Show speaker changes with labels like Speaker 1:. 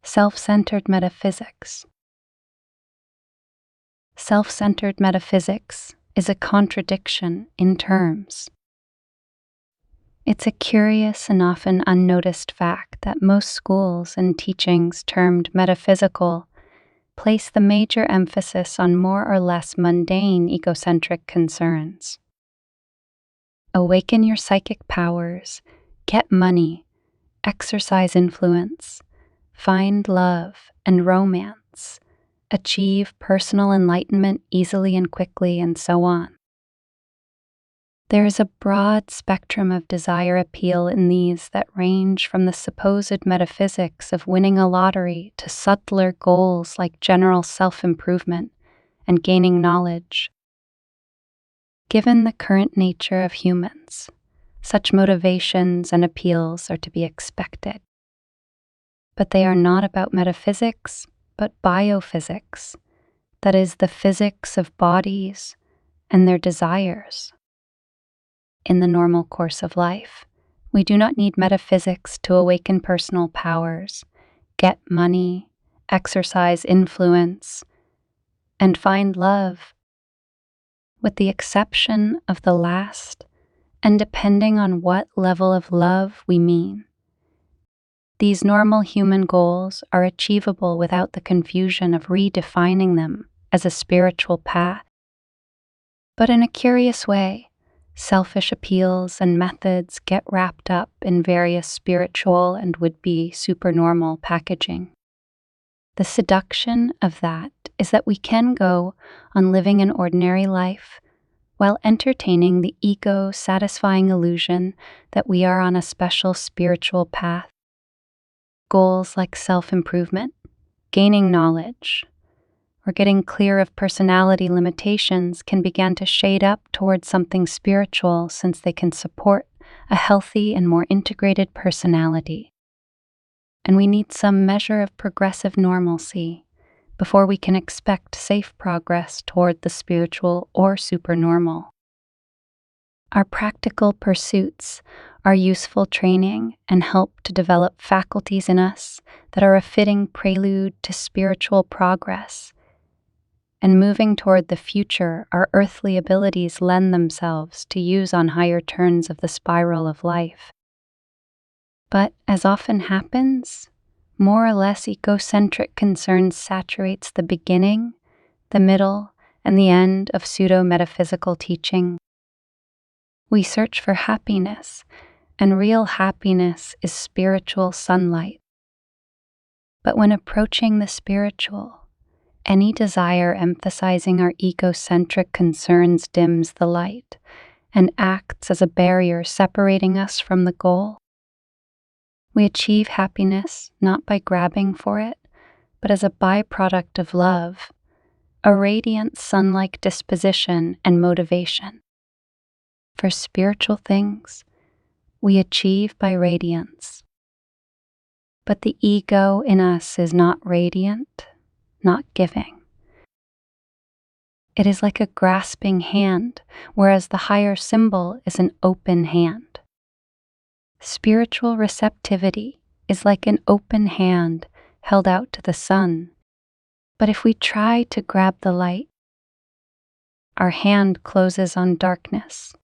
Speaker 1: Self-centered metaphysics. Self-centered metaphysics is a contradiction in terms. It's a curious and often unnoticed fact that most schools and teachings termed metaphysical place the major emphasis on more or less mundane egocentric concerns. Awaken your psychic powers, get money, exercise influence, find love and romance, achieve personal enlightenment easily and quickly, and so on. There is a broad spectrum of desire appeal in these that range from the supposed metaphysics of winning a lottery to subtler goals like general self-improvement and gaining knowledge. Given the current nature of humans, such motivations and appeals are to be expected. But they are not about metaphysics, but biophysics, that is, the physics of bodies and their desires. In the normal course of life, we do not need metaphysics to awaken personal powers, get money, exercise influence, and find love. With the exception of the last, and depending on what level of love we mean. These normal human goals are achievable without the confusion of redefining them as a spiritual path. But in a curious way, selfish appeals and methods get wrapped up in various spiritual and would-be supernormal packaging. The seduction of that is that we can go on living an ordinary life while entertaining the ego-satisfying illusion that we are on a special spiritual path. Goals like self-improvement, gaining knowledge, or getting clear of personality limitations can begin to shade up towards something spiritual, since they can support a healthy and more integrated personality. And we need some measure of progressive normalcy before we can expect safe progress toward the spiritual or supernormal. Our practical pursuits are useful training and help to develop faculties in us that are a fitting prelude to spiritual progress. And moving toward the future, our earthly abilities lend themselves to use on higher turns of the spiral of life. But as often happens, more or less egocentric concern saturates the beginning, the middle, and the end of pseudo-metaphysical teaching. We search for happiness, and real happiness is spiritual sunlight. But when approaching the spiritual, any desire emphasizing our egocentric concerns dims the light and acts as a barrier separating us from the goal. We achieve happiness not by grabbing for it, but as a byproduct of love, a radiant sun-like disposition and motivation. For spiritual things, we achieve by radiance. But the ego in us is not radiant, not giving. It is like a grasping hand, whereas the higher symbol is an open hand. Spiritual receptivity is like an open hand held out to the sun, but if we try to grab the light, our hand closes on darkness,